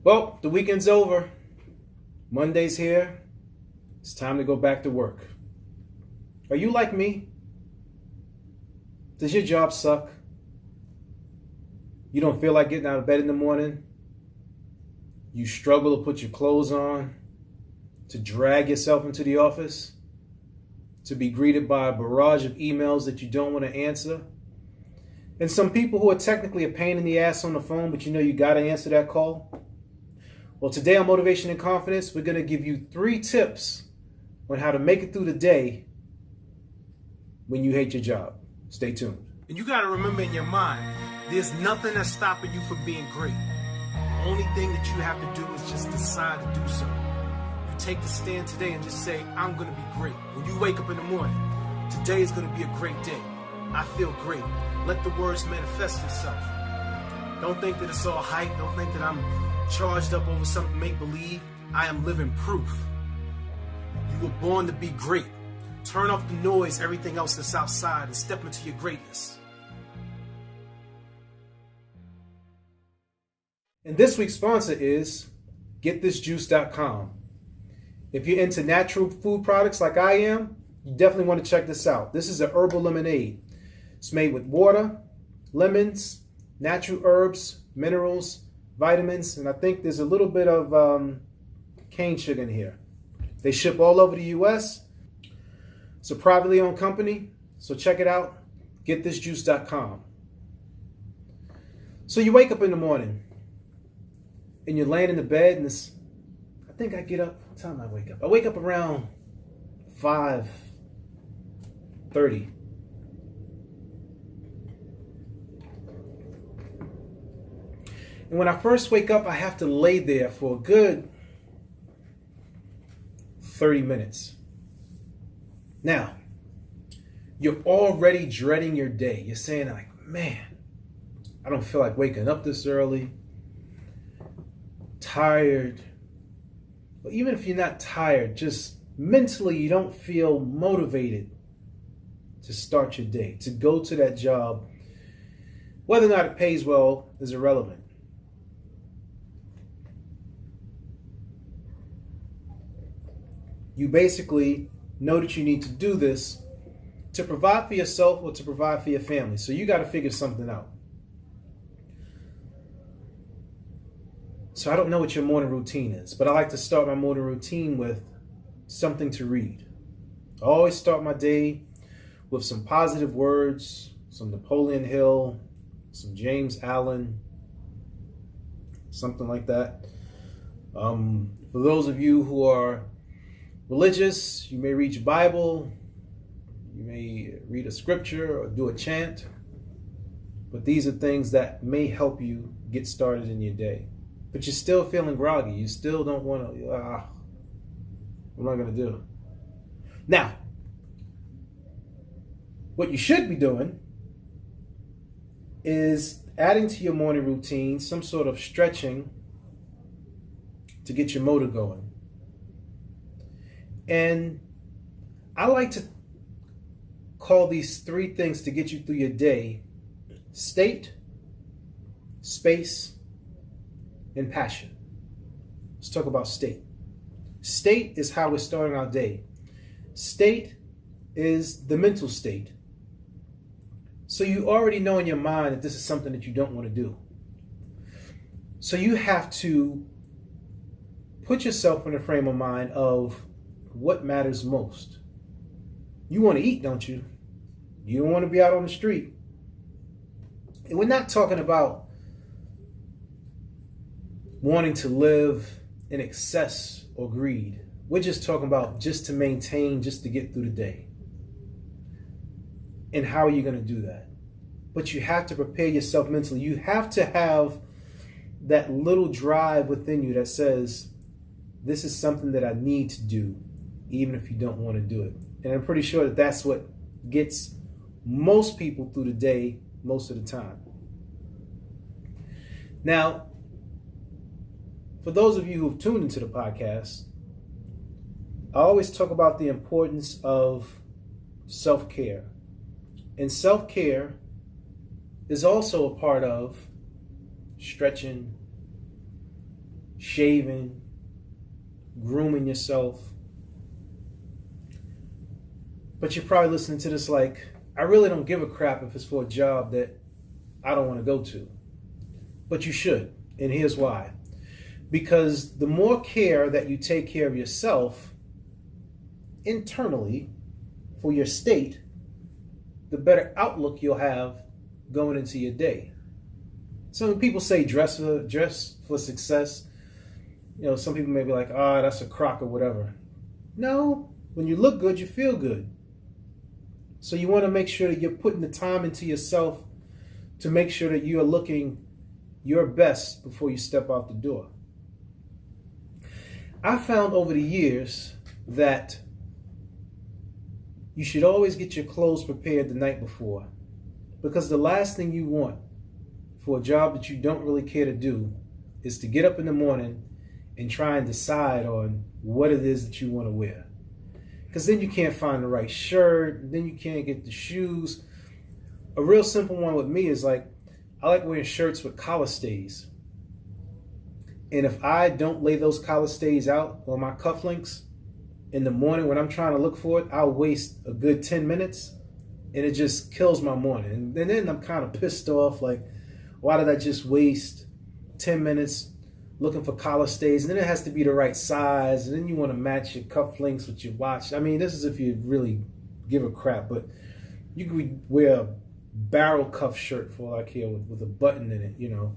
Well, the weekend's over. Monday's here. It's time to go back to work. Are you like me? Does your job suck? You don't feel like getting out of bed in the morning? You struggle to put your clothes on? To drag yourself into the office? To be greeted by a barrage of emails that you don't want to answer? And some people who are technically a pain in the ass on the phone, but you know you got to answer that call? Well, today on Motivation and Confidence, we're going to give you 3 tips on how to make it through the day when you hate your job. Stay tuned. And you got to remember in your mind, there's nothing that's stopping you from being great. The only thing that you have to do is just decide to do so. You take the stand today and just say, I'm going to be great. When you wake up in the morning, today is going to be a great day. I feel great. Let the words manifest itself. Don't think that it's all hype. Don't think that I'm charged up over something make-believe. I am living proof. You were born to be great. Turn off the noise, everything else that's outside, and step into your greatness. And this week's sponsor is GetThisJuice.com. If you're into natural food products like I am, you definitely want to check this out. This is an herbal lemonade. It's made with water, lemons, natural herbs, minerals, vitamins, and I think there's a little bit of cane sugar in here. They ship all over the U.S. It's a privately owned company, so check it out, GetThisJuice.com. So you wake up in the morning, and you're laying in the bed, and I think I get up, what time do I wake up? I wake up around 5:30. And when I first wake up, I have to lay there for a good 30 minutes. Now, you're already dreading your day. You're saying like, man, I don't feel like waking up this early. Tired. But even if you're not tired, just mentally you don't feel motivated to start your day, to go to that job. Whether or not it pays well is irrelevant. You basically know that you need to do this to provide for yourself or to provide for your family. So you got to figure something out. So I don't know what your morning routine is, but I like to start my morning routine with something to read. I always start my day with some positive words, some Napoleon Hill, some James Allen, something like that. For those of you who are religious, you may read your Bible, you may read a scripture or do a chant, but these are things that may help you get started in your day. But you're still feeling groggy. You still don't want to, what am I going to do? Now, what you should be doing is adding to your morning routine some sort of stretching to get your motor going. And I like to call these 3 things to get you through your day: state, space, and passion. Let's talk about state. State is how we're starting our day. State is the mental state. So you already know in your mind that this is something that you don't want to do. So you have to put yourself in a frame of mind of what matters most. You want to eat, don't you? You don't want to be out on the street. And we're not talking about wanting to live in excess or greed. We're just talking about just to maintain, just to get through the day. And how are you going to do that? But you have to prepare yourself mentally. You have to have that little drive within you that says, this is something that I need to do, even if you don't want to do it. And I'm pretty sure that that's what gets most people through the day most of the time. Now, for those of you who've tuned into the podcast, I always talk about the importance of self-care. And self-care is also a part of stretching, shaving, grooming yourself. But you're probably listening to this like, I really don't give a crap if it's for a job that I don't want to go to. But you should, and here's why. Because the more care that you take care of yourself internally for your state, the better outlook you'll have going into your day. So when people say dress for success, you know, some people may be like, oh, that's a crock or whatever. No, when you look good, you feel good. So you want to make sure that you're putting the time into yourself to make sure that you are looking your best before you step out the door. I found over the years that you should always get your clothes prepared the night before, because the last thing you want for a job that you don't really care to do is to get up in the morning and try and decide on what it is that you want to wear. Because then you can't find the right shirt, then you can't get the shoes. A real simple one with me is like, I like wearing shirts with collar stays. And if I don't lay those collar stays out on my cufflinks in the morning when I'm trying to look for it, I'll waste a good 10 minutes and it just kills my morning. And then I'm kind of pissed off, like, why did I just waste 10 minutes looking for collar stays? And then it has to be the right size, and then you want to match your cufflinks with your watch. I mean, this is if you really give a crap, but you could wear a barrel cuff shirt for all I care with a button in it, you know.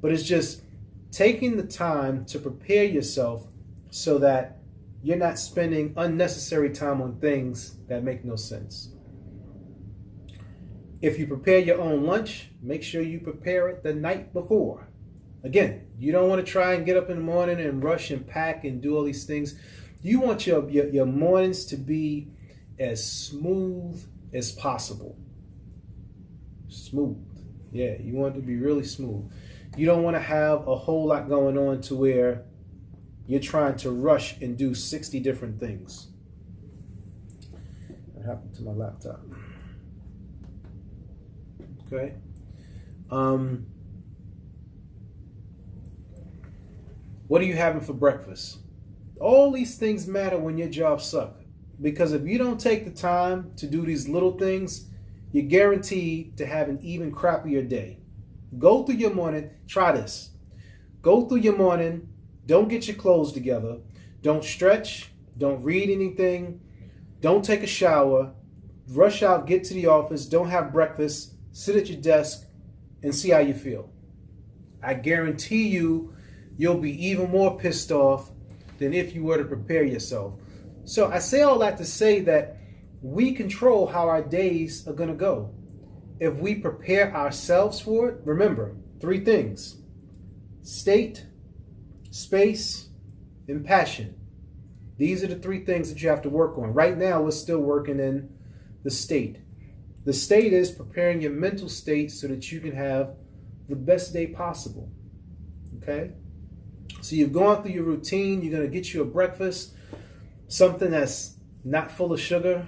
But it's just taking the time to prepare yourself so that you're not spending unnecessary time on things that make no sense. If you prepare your own lunch, make sure you prepare it the night before. Again, you don't want to try and get up in the morning and rush and pack and do all these things. You want your mornings to be as smooth as possible. Smooth. Yeah, you want it to be really smooth. You don't want to have a whole lot going on to where you're trying to rush and do 60 different things. What happened to my laptop? Okay. What are you having for breakfast? All these things matter when your jobs suck. Because if you don't take the time to do these little things, you're guaranteed to have an even crappier day. Go through your morning. Try this. Go through your morning. Don't get your clothes together. Don't stretch. Don't read anything. Don't take a shower. Rush out, get to the office. Don't have breakfast. Sit at your desk and see how you feel. I guarantee you'll be even more pissed off than if you were to prepare yourself. So I say all that to say that we control how our days are going to go. If we prepare ourselves for it, remember, 3 things: state, space, and passion. These are the 3 things that you have to work on. Right now, we're still working in the state. The state is preparing your mental state so that you can have the best day possible. Okay? So you've gone through your routine. You're going to get you a breakfast, something that's not full of sugar,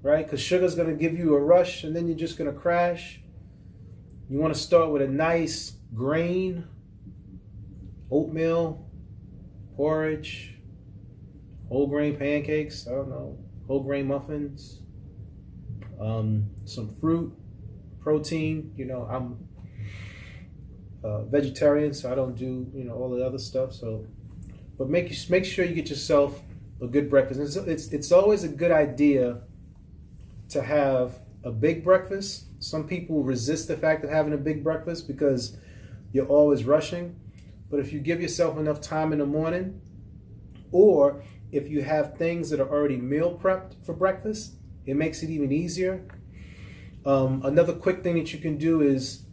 right? Because sugar's going to give you a rush and then you're just going to crash. You want to start with a nice grain, oatmeal, porridge, whole grain pancakes, I don't know, whole grain muffins, some fruit, protein. You know, I'm vegetarian, so I don't do, you know, all the other stuff. So, but make sure you get yourself a good breakfast. It's always a good idea to have a big breakfast. Some people resist the fact of having a big breakfast because you're always rushing. But if you give yourself enough time in the morning, or if you have things that are already meal prepped for breakfast, it makes it even easier. Another quick thing that you can do is,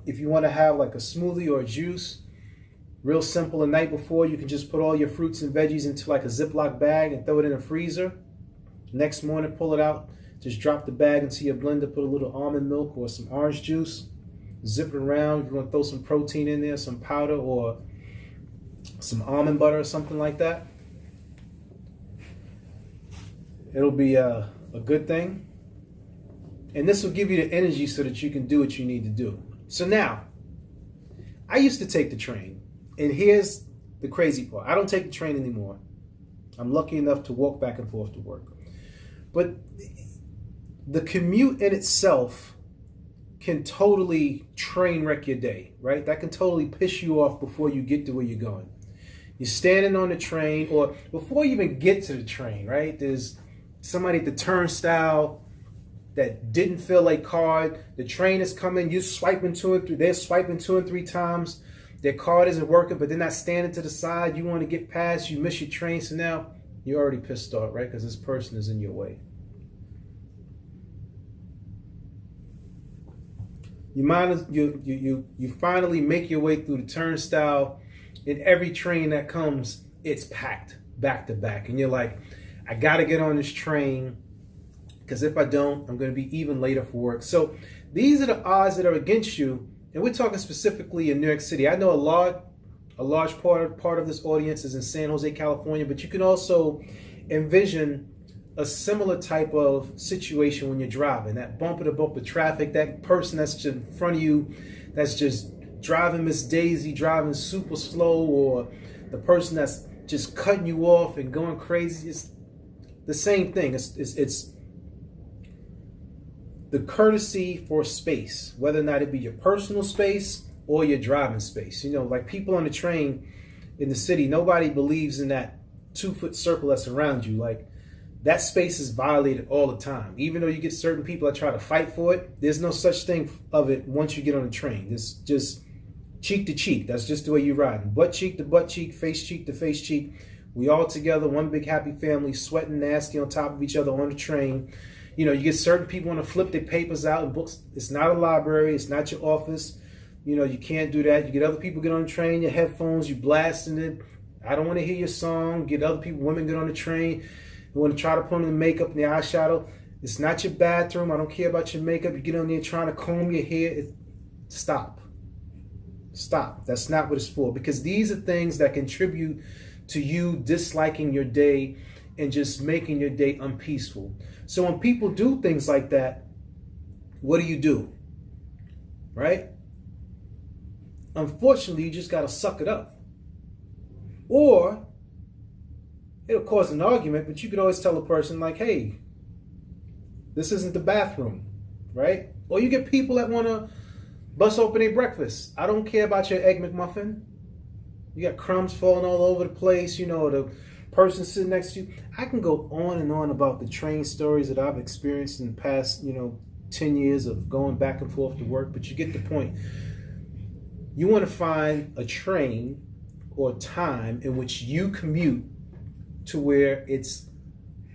if you want to have like a smoothie or a juice, real simple, the night before, you can just put all your fruits and veggies into like a Ziploc bag and throw it in a freezer. Next morning, pull it out, just drop the bag into your blender, put a little almond milk or some orange juice, zip it around. If you want to throw some protein in there, some powder or some almond butter or something like that, it'll be a good thing. And this will give you the energy so that you can do what you need to do. So now, I used to take the train. And here's the crazy part. I don't take the train anymore. I'm lucky enough to walk back and forth to work. But the commute in itself can totally train wreck your day, right? That can totally piss you off before you get to where you're going. You're standing on the train, or before you even get to the train, right? There's somebody at the turnstile that didn't fill a card. The train is coming. You're swiping 2 and 3. They're swiping 2 and 3 times. Their card isn't working, but they're not standing to the side. You want to get past. You miss your train. So now you're already pissed off, right? Because this person is in your way. You finally make your way through the turnstile. In every train that comes, it's packed back to back. And you're like, I got to get on this train, because if I don't, I'm going to be even later for work. So these are the odds that are against you. And we're talking specifically in New York City. I know a large part of this audience is in San Jose, California, but you can also envision a similar type of situation when you're driving. That bumper to bumper traffic, that person that's just in front of you that's just driving Miss Daisy, driving super slow, or the person that's just cutting you off and going crazy. It's the same thing. It's the courtesy for space, whether or not it be your personal space or your driving space. You know, like people on the train in the city, nobody believes in that 2-foot circle that's around you. Like, that space is violated all the time. Even though you get certain people that try to fight for it, there's no such thing of it once you get on the train. It's just cheek to cheek. That's just the way you ride. Butt cheek to butt cheek, face cheek to face cheek. We all together, one big happy family, sweating nasty on top of each other on the train. You know, you get certain people want to flip their papers out and books. It's not a library. It's not your office. You know, you can't do that. You get other people get on the train, your headphones, you blasting it. I don't want to hear your song. Get other people, women get on the train. You want to try to put on the makeup and the eyeshadow. It's not your bathroom. I don't care about your makeup. You get on there trying to comb your hair. Stop. Stop. That's not what it's for. Because these are things that contribute to you disliking your day and just making your day unpeaceful. So when people do things like that, what do? Right? Unfortunately, you just got to suck it up. Or it'll cause an argument, but you could always tell a person like, hey, this isn't the bathroom, right? Or you get people that want to bust open their breakfast. I don't care about your Egg McMuffin. You got crumbs falling all over the place, you know, the person sitting next to you. I can go on and on about the train stories that I've experienced in the past, 10 years of going back and forth to work, but you get the point. You want to find a train or time in which you commute to where it's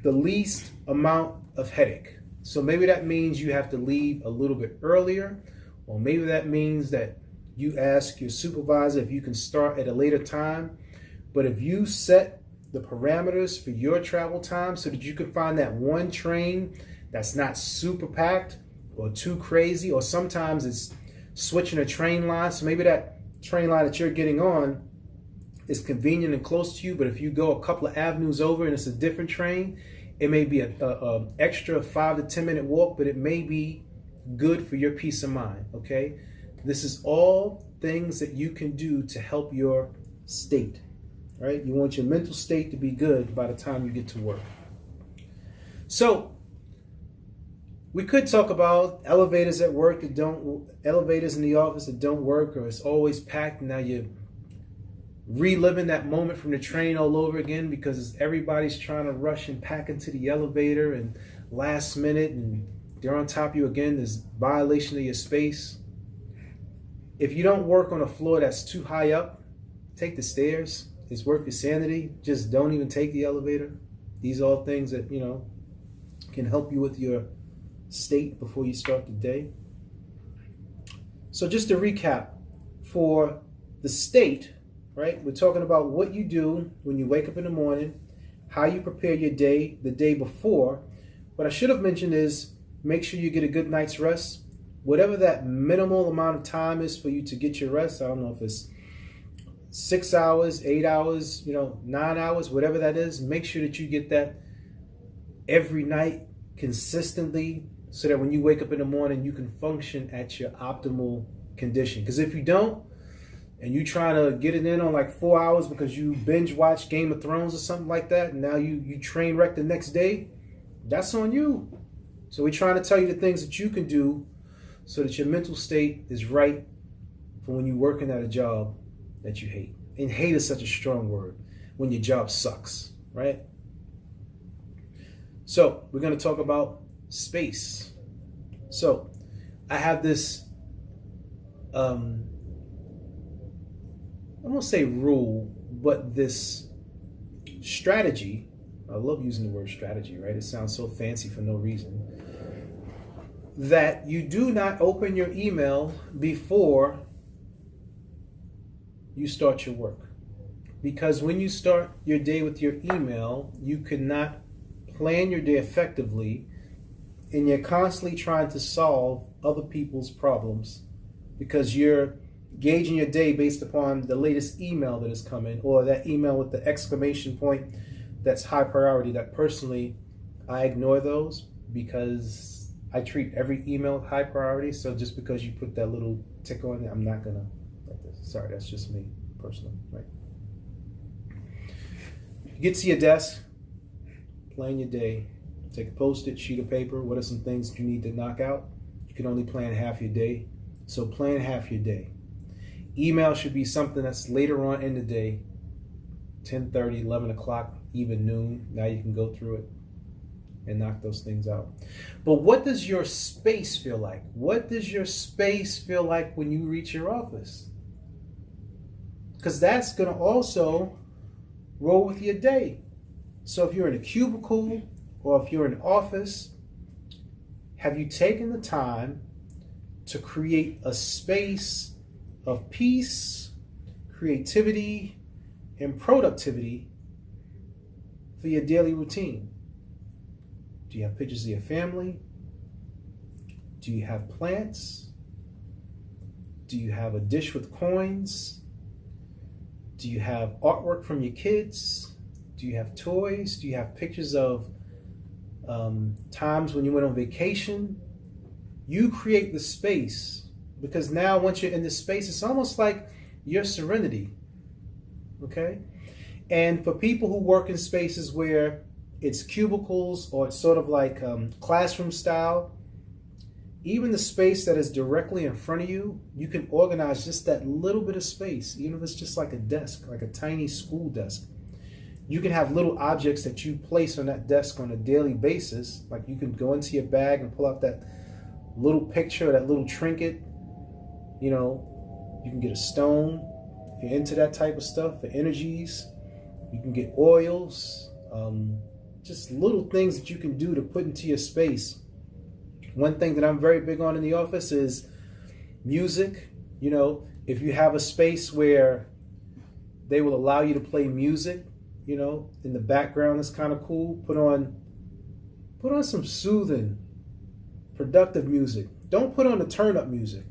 the least amount of headache. So maybe that means you have to leave a little bit earlier, or maybe that means that you ask your supervisor if you can start at a later time. But if you set the parameters for your travel time so that you can find that one train that's not super packed or too crazy, or sometimes it's switching a train line. So maybe that train line that you're getting on is convenient and close to you, but if you go a couple of avenues over and it's a different train, it may be a extra 5 to 10 minute walk, but it may be good for your peace of mind. Okay, this is all things that you can do to help your state. Right? You want your mental state to be good by the time you get to work. So we could talk about elevators at work that don't, elevators in the office that don't work, or it's always packed and now you're reliving that moment from the train all over again because everybody's trying to rush and pack into the elevator and last minute and they're on top of you again. There's violation of your space. If you don't work on a floor that's too high up, take the stairs. It's worth your sanity. Just don't even take the elevator. These are all things that, can help you with your state before you start the day. So just to recap, for the state, right, we're talking about what you do when you wake up in the morning, how you prepare your day the day before. What I should have mentioned is make sure you get a good night's rest. Whatever that minimal amount of time is for you to get your rest. I don't know if it's 6 hours, 8 hours, 9 hours, whatever that is. Make sure that you get that every night consistently so that when you wake up in the morning, you can function at your optimal condition. Because if you don't, and you trying to get it in on like 4 hours because you binge watch Game of Thrones or something like that, and now you train wreck the next day, that's on you. So we're trying to tell you the things that you can do so that your mental state is right for when you're working at a job that you hate. And hate is such a strong word when your job sucks, right? So we're going to talk about space. So I have this, I won't say rule, but this strategy. I love using the word strategy, right? It sounds so fancy for no reason. That you do not open your email before you start your work. Because when you start your day with your email, you cannot plan your day effectively, and you're constantly trying to solve other people's problems because you're gauging your day based upon the latest email that is coming, or that email with the exclamation point that's high priority. That personally, I ignore those because I treat every email with high priority. So just because you put that little tick on it, I'm not gonna like this. Sorry, that's just me personally, right? You get to your desk, plan your day, take a Post-it, sheet of paper. What are some things you need to knock out? You can only plan half your day, so plan half your day. Email should be something that's later on in the day, 10:30, 11 o'clock, even noon. Now you can go through it and knock those things out. But what does your space feel like? What does your space feel like when you reach your office? Because that's going to also roll with your day. So if you're in a cubicle or if you're in an office, have you taken the time to create a space of peace, creativity, and productivity for your daily routine? Do you have pictures of your family? Do you have plants? Do you have a dish with coins? Do you have artwork from your kids? Do you have toys? Do you have pictures of times when you went on vacation? You create the space, because now once you're in this space, it's almost like your serenity, okay? And for people who work in spaces where it's cubicles or it's sort of like classroom style, even the space that is directly in front of you, you can organize just that little bit of space, even if it's just like a desk, like a tiny school desk. You can have little objects that you place on that desk on a daily basis. Like you can go into your bag and pull out that little picture, that little trinket. You know, you can get a stone if you're into that type of stuff, the energies. You can get oils, just little things that you can do to put into your space. One thing that I'm very big on in the office is music. You know, if you have a space where they will allow you to play music, you know, in the background, is kind of cool. Put on some soothing, productive music. Don't put on the turn up music.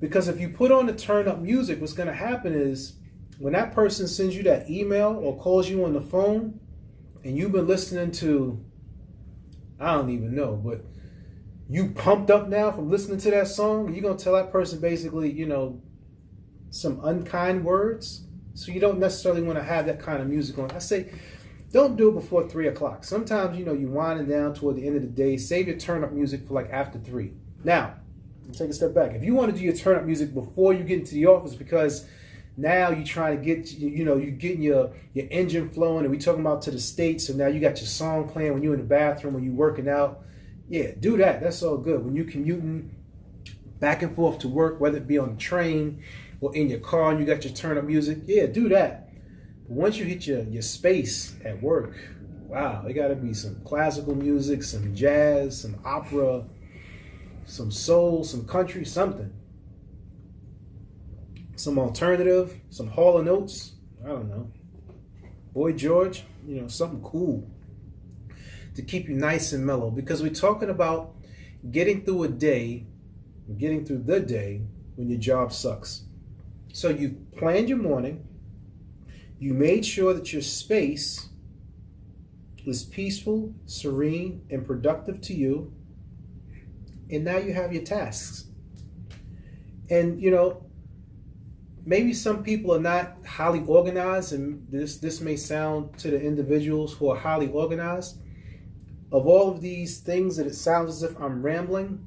Because if you put on the turn up music, what's going to happen is when that person sends you that email or calls you on the phone and you've been listening to, I don't even know, but you pumped up now from listening to that song, you're going to tell that person basically, you know, some unkind words. So you don't necessarily want to have that kind of music on. I say, don't do it before 3 o'clock. Sometimes, you know, you're winding down toward the end of the day. Save your turn up music for like after 3. Now, take a step back. If you want to do your turn up music before you get into the office, because now you're trying to get, you know, you're getting your engine flowing, and we talking about to the States, so now you got your song playing when you're in the bathroom, when you're working out. Yeah, do that. That's all good. When you're commuting back and forth to work, whether it be on the train or in your car and you got your turn up music, yeah, do that. But once you hit your space at work, wow, it got to be some classical music, some jazz, some opera, some soul, some country, something. Some alternative, some Hall & Oates, I don't know. Boy George, you know, something cool to keep you nice and mellow, because we're talking about getting through a day, getting through the day when your job sucks. So you planned your morning, you made sure that your space was peaceful, serene, and productive to you, and now you have your tasks. And, you know, maybe some people are not highly organized, and this may sound to the individuals who are highly organized. Of all of these things that it sounds as if I'm rambling,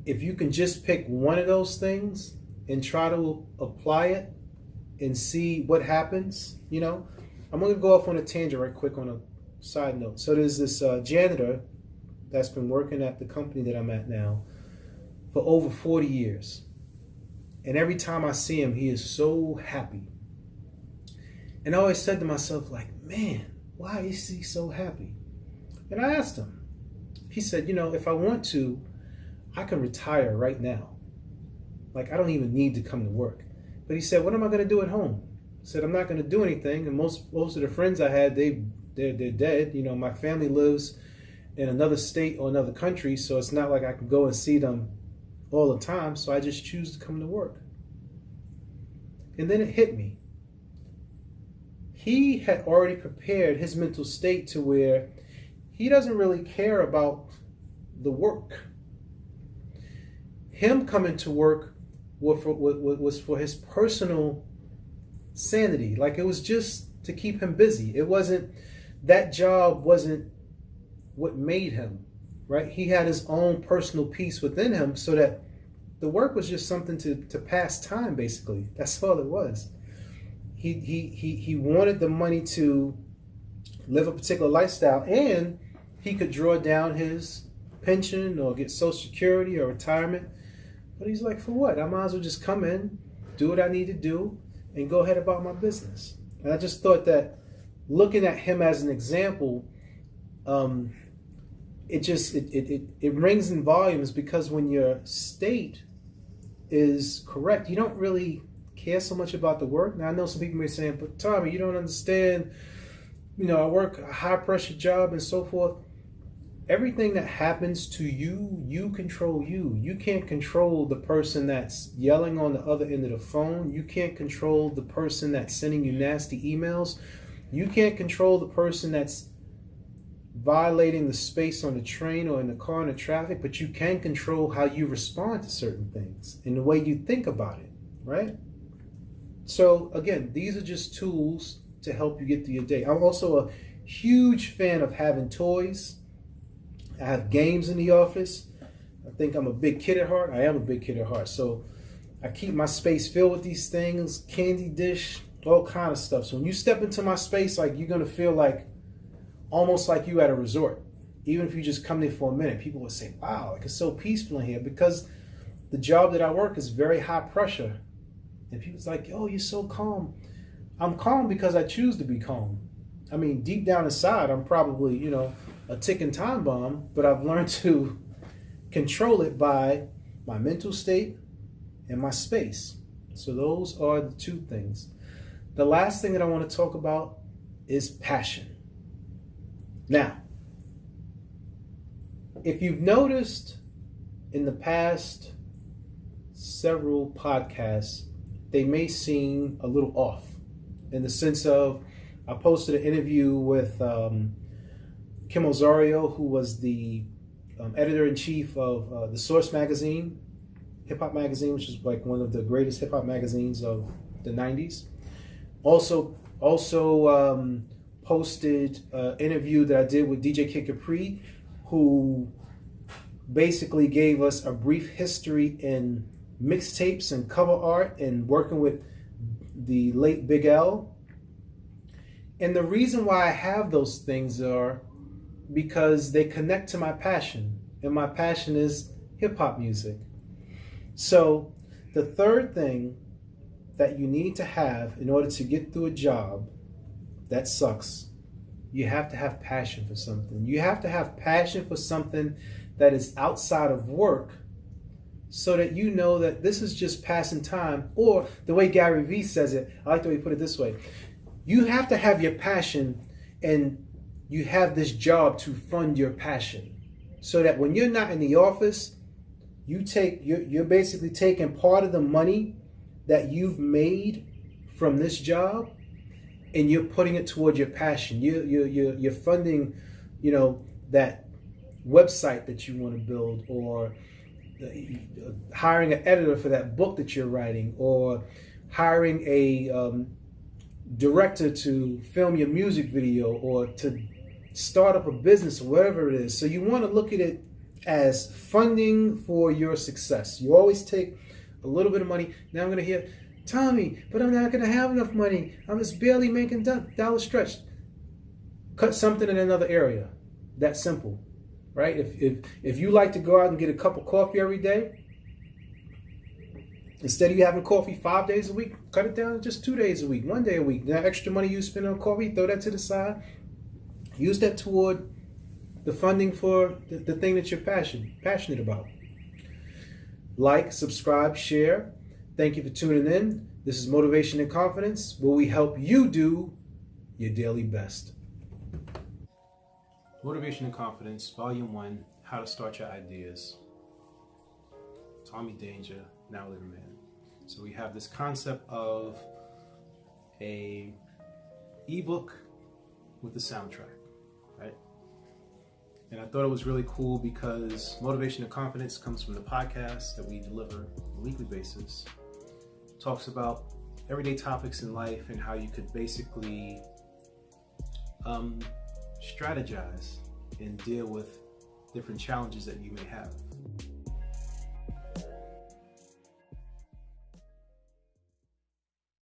if you can just pick one of those things and try to apply it and see what happens, you know. I'm going to go off on a tangent right quick on a side note. So there's this janitor that's been working at the company that I'm at now for over 40 years. And every time I see him, he is so happy. And I always said to myself, like, man, why is he so happy? And I asked him. He said, you know, if I want to, I can retire right now. Like, I don't even need to come to work. But he said, what am I going to do at home? I said, I'm not going to do anything. And most of the friends I had, they're dead. You know, my family lives in another state or another country, so it's not like I can go and see them all the time. So I just choose to come to work. And then it hit me. He had already prepared his mental state to where he doesn't really care about the work. Him coming to work was for his personal sanity. Like, it was just to keep him busy. It wasn't, that job wasn't what made him, right? He had his own personal peace within him, so that the work was just something to pass time, basically. That's all it was. He wanted the money to live a particular lifestyle, and he could draw down his pension or get Social Security or retirement. But he's like, for what? I might as well just come in, do what I need to do, and go ahead about my business. And I just thought that looking at him as an example, it rings in volumes, because when your state is correct, you don't really care so much about the work. Now, I know some people may be saying, but Tommy, you don't understand, you know, I work a high pressure job and so forth. Everything that happens to you, you control you. You can't control the person that's yelling on the other end of the phone. You can't control the person that's sending you nasty emails. You can't control the person that's violating the space on the train or in the car in the traffic, but you can control how you respond to certain things and the way you think about it, right? So again, these are just tools to help you get through your day. I'm also a huge fan of having toys. I have games in the office. I think I'm a big kid at heart. I am a big kid at heart. So I keep my space filled with these things, candy dish, all kind of stuff. So when you step into my space, like, you're going to feel like almost like you at a resort. Even if you just come there for a minute, people will say, wow, like, it's so peaceful in here, because the job that I work is very high pressure. And people's like, oh, you're so calm. I'm calm because I choose to be calm. I mean, deep down inside, I'm probably, you know, a ticking time bomb, but I've learned to control it by my mental state and my space. So those are the two things. The last thing that I want to talk about is passion. Now, if you've noticed in the past several podcasts, they may seem a little off, in the sense of, I posted an interview with Kim Osorio, who was the editor-in-chief of the Source magazine, hip-hop magazine, which is like one of the greatest hip-hop magazines of the 90s. Also posted an interview that I did with DJ Kid Capri, who basically gave us a brief history in mixtapes and cover art and working with the late Big L. And the reason why I have those things are because they connect to my passion, and my passion is hip-hop music. So the third thing that you need to have in order to get through a job that sucks, you have to have passion for something. You have to have passion for something that is outside of work, so that you know that this is just passing time. Or the way Gary Vee says it, I like the way he put it this way: you have to have your passion, and you have this job to fund your passion, so that when you're not in the office, you're basically taking part of the money that you've made from this job, and you're putting it toward your passion. You're funding, you know, that website that you want to build, or hiring an editor for that book that you're writing, or hiring a director to film your music video, or to start up a business, or whatever it is. So you want to look at it as funding for your success. You always take a little bit of money. Now I'm going to hear, Tommy, but I'm not going to have enough money. I'm just barely making dollar stretch. Cut something in another area. That simple, right? If you like to go out and get a cup of coffee every day, instead of you having coffee 5 days a week, cut it down to just 2 days a week, 1 day a week. That extra money you spend on coffee, throw that to the side. Use that toward the funding for the thing that you're passionate about. Like, subscribe, share. Thank you for tuning in. This is Motivation and Confidence, where we help you do your daily best. Motivation and Confidence, Volume 1, How to Start Your Ideas. Tommy Danger, Now Living Man. So we have this concept of a ebook with a soundtrack, right? And I thought it was really cool because Motivation and Confidence comes from the podcast that we deliver on a weekly basis. It talks about everyday topics in life and how you could basically strategize and deal with different challenges that you may have.